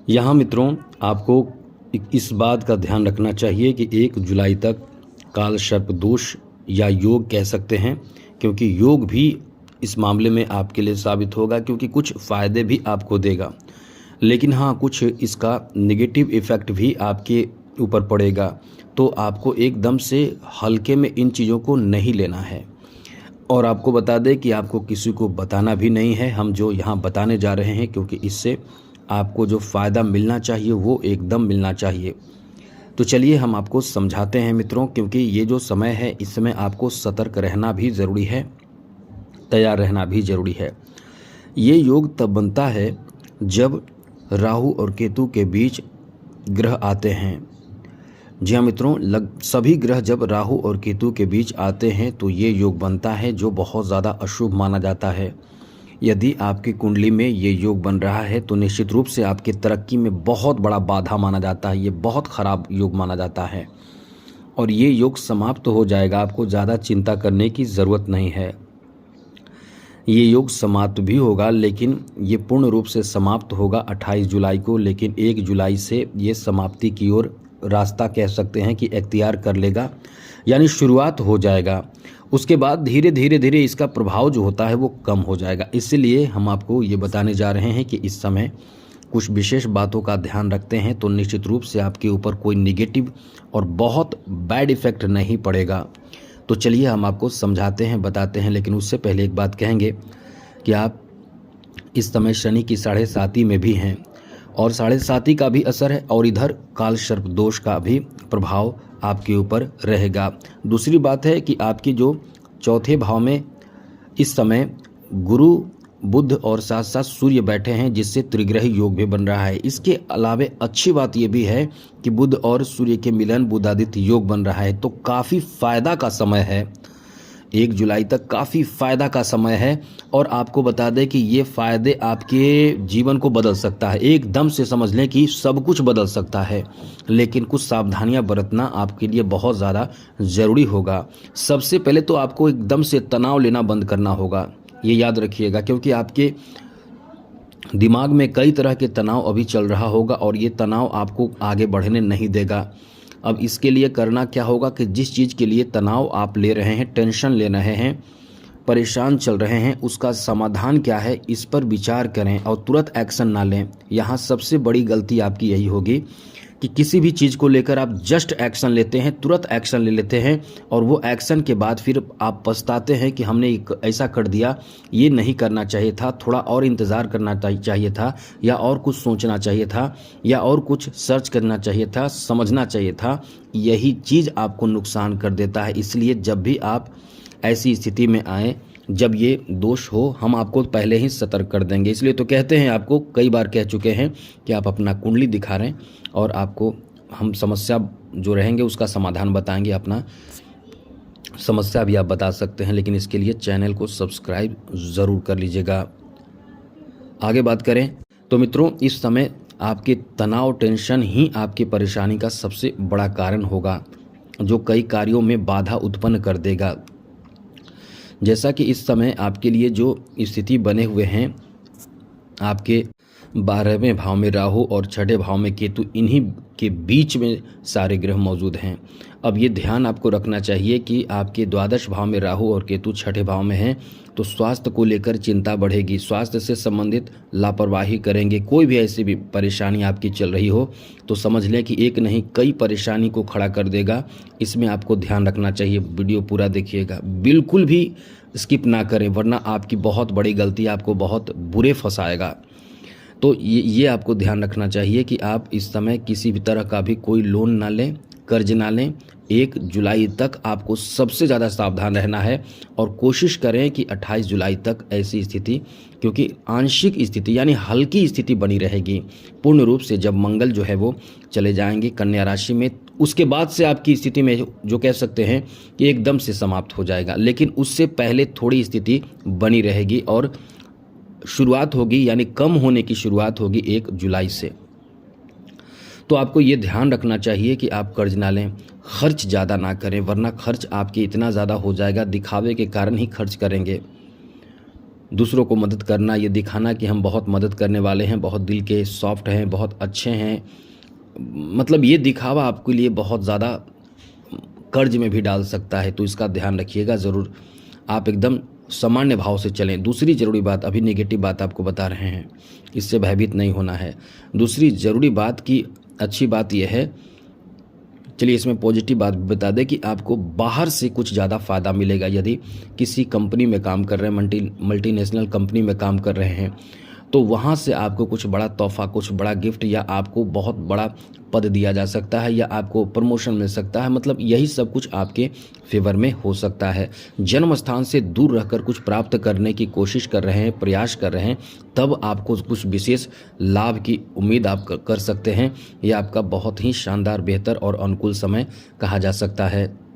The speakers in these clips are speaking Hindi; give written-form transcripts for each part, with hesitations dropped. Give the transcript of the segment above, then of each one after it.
यहाँ मित्रों आपको इस बात का ध्यान रखना चाहिए कि 1 जुलाई तक काल सर्प दोष या योग कह सकते हैं, क्योंकि योग भी इस मामले में आपके लिए साबित होगा, क्योंकि कुछ फ़ायदे भी आपको देगा। लेकिन हाँ, कुछ इसका नेगेटिव इफ़ेक्ट भी आपके ऊपर पड़ेगा, तो आपको एकदम से हल्के में इन चीज़ों को नहीं लेना है। और आपको बता दें कि आपको किसी को बताना भी नहीं है, हम जो यहाँ बताने जा रहे हैं, क्योंकि इससे आपको जो फ़ायदा मिलना चाहिए वो एकदम मिलना चाहिए। तो चलिए हम आपको समझाते हैं मित्रों, क्योंकि ये जो समय है इस समय आपको सतर्क रहना भी ज़रूरी है, तैयार रहना भी ज़रूरी है। ये योग तब बनता है जब राहु और केतु के बीच ग्रह आते हैं। जी हाँ मित्रों, सभी ग्रह जब राहु और केतु के बीच आते हैं तो ये योग बनता है, जो बहुत ज़्यादा अशुभ माना जाता है। यदि आपकी कुंडली में ये योग बन रहा है तो निश्चित रूप से आपकी तरक्की में बहुत बड़ा बाधा माना जाता है। ये बहुत ख़राब योग माना जाता है और ये योग समाप्त हो जाएगा, आपको ज़्यादा चिंता करने की ज़रूरत नहीं है। ये योग समाप्त भी होगा, लेकिन ये पूर्ण रूप से समाप्त होगा 28 जुलाई को, लेकिन 1 जुलाई से ये समाप्ति की ओर रास्ता कह सकते हैं कि इख्तियार कर लेगा, यानी शुरुआत हो जाएगा। उसके बाद धीरे धीरे इसका प्रभाव जो होता है वो कम हो जाएगा। इसलिए हम आपको ये बताने जा रहे हैं कि इस समय कुछ विशेष बातों का ध्यान रखते हैं तो निश्चित रूप से आपके ऊपर कोई निगेटिव और बहुत बैड इफ़ेक्ट नहीं पड़ेगा। तो चलिए हम आपको समझाते हैं, बताते हैं, लेकिन उससे पहले एक बात कहेंगे कि आप इस समय शनि की 7.5 में भी हैं और 7.5 का भी असर है, और इधर काल सर्प दोष का भी प्रभाव आपके ऊपर रहेगा। दूसरी बात है कि आपकी जो चौथे भाव में इस समय गुरु, बुध और साथ साथ सूर्य बैठे हैं, जिससे त्रिग्रही योग भी बन रहा है। इसके अलावे अच्छी बात यह भी है कि बुध और सूर्य के मिलन बुधादित्य योग बन रहा है, तो काफ़ी फ़ायदा का समय है। 1 जुलाई तक काफ़ी फ़ायदा का समय है और आपको बता दें कि ये फ़ायदे आपके जीवन को बदल सकता है। एकदम से समझ लें कि सब कुछ बदल सकता है, लेकिन कुछ सावधानियां बरतना आपके लिए बहुत ज़्यादा ज़रूरी होगा। सबसे पहले तो आपको एकदम से तनाव लेना बंद करना होगा, ये याद रखिएगा, क्योंकि आपके दिमाग में कई तरह के तनाव अभी चल रहा होगा और ये तनाव आपको आगे बढ़ने नहीं देगा। अब इसके लिए करना क्या होगा कि जिस चीज़ के लिए तनाव आप ले रहे हैं, टेंशन ले रहे हैं, परेशान चल रहे हैं, उसका समाधान क्या है, इस पर विचार करें और तुरंत एक्शन ना लें। यहाँ सबसे बड़ी गलती आपकी यही होगी कि किसी भी चीज़ को लेकर आप जस्ट एक्शन लेते हैं, तुरंत एक्शन ले लेते हैं और वो एक्शन के बाद फिर आप पछताते हैं कि हमने ऐसा कर दिया, ये नहीं करना चाहिए था, थोड़ा और इंतज़ार करना चाहिए था, या और कुछ सोचना चाहिए था, या और कुछ सर्च करना चाहिए था, समझना चाहिए था। यही चीज़ आपको नुकसान कर देता है। इसलिए जब भी आप ऐसी स्थिति में आएँ, जब ये दोष हो, हम आपको पहले ही सतर्क कर देंगे। इसलिए तो कहते हैं, आपको कई बार कह चुके हैं कि आप अपना कुंडली दिखा रहे हैं और आपको हम समस्या जो रहेंगे उसका समाधान बताएंगे। अपना समस्या भी आप बता सकते हैं, लेकिन इसके लिए चैनल को सब्सक्राइब ज़रूर कर लीजिएगा। आगे बात करें तो मित्रों, इस समय आपके तनाव, टेंशन ही आपकी परेशानी का सबसे बड़ा कारण होगा, जो कई कार्यों में बाधा उत्पन्न कर देगा। जैसा कि इस समय आपके लिए जो स्थिति बने हुए हैं, आपके 12वें भाव में राहु और 6ठे भाव में केतु, इन्हीं के बीच में सारे ग्रह मौजूद हैं। अब ये ध्यान आपको रखना चाहिए कि आपके 12 भाव में राहु और केतु 6ठे भाव में हैं, तो स्वास्थ्य को लेकर चिंता बढ़ेगी, स्वास्थ्य से संबंधित लापरवाही करेंगे। कोई भी ऐसी भी परेशानी आपकी चल रही हो तो समझ लें कि एक नहीं कई परेशानी को खड़ा कर देगा। इसमें आपको ध्यान रखना चाहिए। वीडियो पूरा देखिएगा, बिल्कुल भी स्किप ना करें, वरना आपकी बहुत बड़ी गलती आपको बहुत बुरे फंसाएगा। तो ये आपको ध्यान रखना चाहिए कि आप इस समय किसी भी तरह का भी कोई लोन ना लें, कर्ज ना लें। 1 जुलाई तक आपको सबसे ज़्यादा सावधान रहना है और कोशिश करें कि 28 जुलाई तक ऐसी स्थिति, क्योंकि आंशिक स्थिति यानी हल्की स्थिति बनी रहेगी। पूर्ण रूप से जब मंगल जो है वो चले जाएंगे कन्या राशि में, उसके बाद से आपकी स्थिति में जो कह सकते हैं कि एकदम से समाप्त हो जाएगा, लेकिन उससे पहले थोड़ी स्थिति बनी रहेगी और शुरुआत होगी, यानी कम होने की शुरुआत होगी 1 जुलाई से। तो आपको ये ध्यान रखना चाहिए कि आप कर्ज ना लें, खर्च ज़्यादा ना करें, वरना खर्च आपके इतना ज़्यादा हो जाएगा, दिखावे के कारण ही खर्च करेंगे। दूसरों को मदद करना, ये दिखाना कि हम बहुत मदद करने वाले हैं, बहुत दिल के सॉफ्ट हैं, बहुत अच्छे हैं, मतलब ये दिखावा आपके लिए बहुत ज़्यादा कर्ज में भी डाल सकता है। तो इसका ध्यान रखिएगा ज़रूर। आप एकदम सामान्य भाव से चलें। दूसरी ज़रूरी बात, अभी नेगेटिव बात आपको बता रहे हैं, इससे भयभीत नहीं होना है। दूसरी ज़रूरी बात की अच्छी बात यह है, चलिए इसमें पॉजिटिव बात बता दें कि आपको बाहर से कुछ ज़्यादा फ़ायदा मिलेगा। यदि किसी कंपनी में काम कर रहे हैं, मल्टीनेशनल कंपनी में काम कर रहे हैं, तो वहाँ से आपको कुछ बड़ा तोहफा, कुछ बड़ा गिफ्ट, या आपको बहुत बड़ा पद दिया जा सकता है, या आपको प्रमोशन मिल सकता है। मतलब यही सब कुछ आपके फेवर में हो सकता है। जन्म स्थान से दूर रहकर कुछ प्राप्त करने की कोशिश कर रहे हैं, प्रयास कर रहे हैं, तब आपको कुछ विशेष लाभ की उम्मीद आप कर सकते हैं। यह आपका बहुत ही शानदार, बेहतर और अनुकूल समय कहा जा सकता है।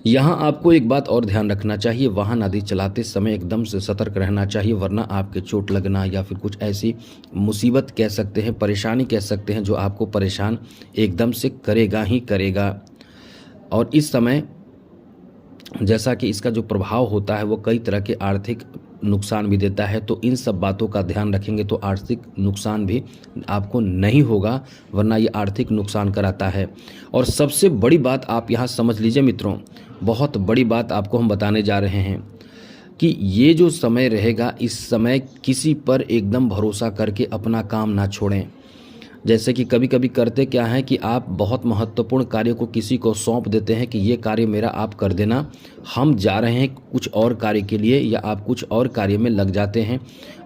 यहाँ आपको एक बात और ध्यान रखना चाहिए, वाहन आदि चलाते समय एकदम से सतर्क रहना चाहिए, वरना आपके चोट लगना या फिर कुछ ऐसी मुसीबत कह सकते हैं, परेशानी कह सकते हैं, जो आपको परेशान एकदम से करेगा ही करेगा। और इस समय जैसा कि इसका जो प्रभाव होता है वो कई तरह के आर्थिक नुकसान भी देता है, तो इन सब बातों का ध्यान रखेंगे तो आर्थिक नुकसान भी आपको नहीं होगा, वरना ये आर्थिक नुकसान कराता है। और सबसे बड़ी बात आप यहाँ समझ लीजिए मित्रों, बहुत बड़ी बात आपको हम बताने जा रहे हैं कि ये जो समय रहेगा, इस समय किसी पर एकदम भरोसा करके अपना काम ना छोड़ें। जैसे कि कभी कभी करते क्या है कि आप बहुत महत्वपूर्ण कार्य को किसी को सौंप देते हैं कि ये कार्य मेरा आप कर देना, हम जा रहे हैं कुछ और कार्य के लिए, या आप कुछ और कार्य में लग जाते हैं।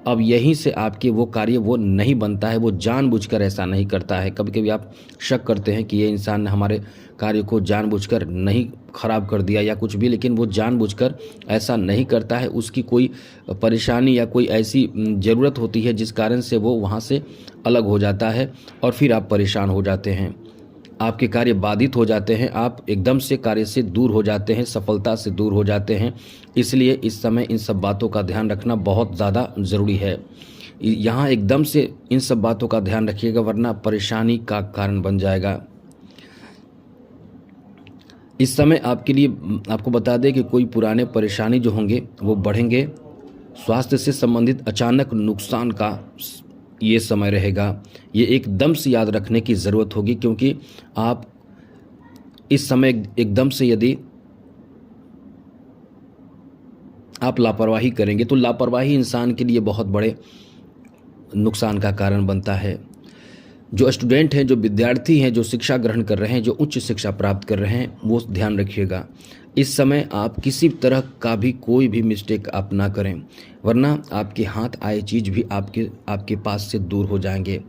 अब यहीं से आपके वो कार्य वो नहीं बनता है, वो जानबूझकर ऐसा नहीं करता है। कभी कभी आप शक करते हैं कि ये इंसान ने हमारे कार्य को जानबूझकर नहीं खराब कर दिया या कुछ भी, लेकिन वो जानबूझकर ऐसा नहीं करता है। उसकी कोई परेशानी या कोई ऐसी ज़रूरत होती है जिस कारण से वो वहाँ से अलग हो जाता है, और फिर आप परेशान हो जाते हैं, आपके कार्य बाधित हो जाते हैं, आप एकदम से कार्य से दूर हो जाते हैं, सफलता से दूर हो जाते हैं। इसलिए इस समय इन सब बातों का ध्यान रखना बहुत ज़्यादा ज़रूरी है। यहाँ एकदम से इन सब बातों का ध्यान रखिएगा, वरना परेशानी का कारण बन जाएगा। इस समय आपके लिए आपको बता दें कि कोई पुराने परेशानी जो होंगे वो बढ़ेंगे। स्वास्थ्य से संबंधित अचानक नुकसान का ये समय रहेगा। ये एकदम से याद रखने की ज़रूरत होगी, क्योंकि आप इस समय एकदम से यदि आप लापरवाही करेंगे तो लापरवाही इंसान के लिए बहुत बड़े नुकसान का कारण बनता है। जो स्टूडेंट हैं, जो विद्यार्थी हैं, जो शिक्षा ग्रहण कर रहे हैं, जो उच्च शिक्षा प्राप्त कर रहे हैं, वो ध्यान रखिएगा। इस समय आप किसी तरह का भी कोई भी मिस्टेक आप ना करें, वरना आपके हाथ आए चीज़ भी आपके पास से दूर हो जाएंगे।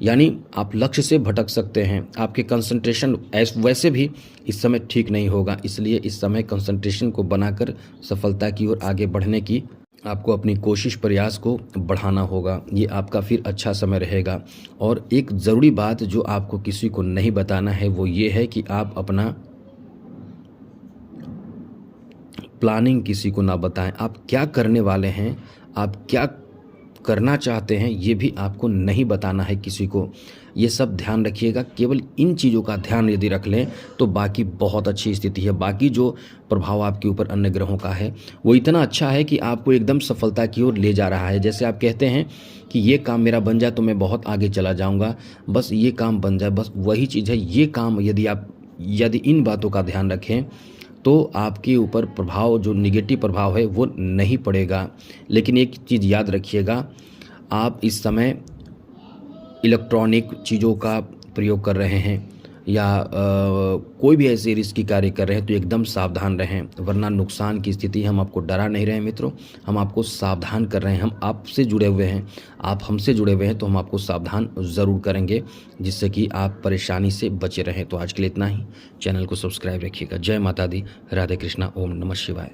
यानी आप लक्ष्य से भटक सकते हैं, आपके कंसंट्रेशन वैसे भी इस समय ठीक नहीं होगा। इसलिए इस समय कंसंट्रेशन को बनाकर सफलता की ओर आगे बढ़ने की आपको अपनी कोशिश, प्रयास को बढ़ाना होगा। ये आपका फिर अच्छा समय रहेगा। और एक ज़रूरी बात जो आपको किसी को नहीं बताना है वो ये है कि आप अपना प्लानिंग किसी को ना बताएं। आप क्या करने वाले हैं, आप क्या करना चाहते हैं, ये भी आपको नहीं बताना है किसी को। ये सब ध्यान रखिएगा। केवल इन चीज़ों का ध्यान यदि रख लें तो बाकी बहुत अच्छी स्थिति है। बाकी जो प्रभाव आपके ऊपर अन्य ग्रहों का है वो इतना अच्छा है कि आपको एकदम सफलता की ओर ले जा रहा है। जैसे आप कहते हैं कि ये काम मेरा बन जाए तो मैं बहुत आगे चला जाऊंगा, बस ये काम बन जाए, बस वही चीज़ है। ये काम यदि इन बातों का ध्यान रखें तो आपके ऊपर प्रभाव, जो निगेटिव प्रभाव है, वो नहीं पड़ेगा। लेकिन एक चीज़ याद रखिएगा, आप इस समय इलेक्ट्रॉनिक चीज़ों का प्रयोग कर रहे हैं या कोई भी ऐसे रिस्की कार्य कर रहे हैं तो एकदम सावधान रहें, वरना नुकसान की स्थिति। हम आपको डरा नहीं रहे हैं मित्रों, हम आपको सावधान कर रहे हैं। हम आपसे जुड़े हुए हैं, आप हमसे जुड़े हुए हैं, तो हम आपको सावधान ज़रूर करेंगे जिससे कि आप परेशानी से बचे रहें। तो आज के लिए इतना ही। चैनल को सब्सक्राइब रखिएगा। जय माता दी, राधे कृष्णा, ओम नमः शिवाय।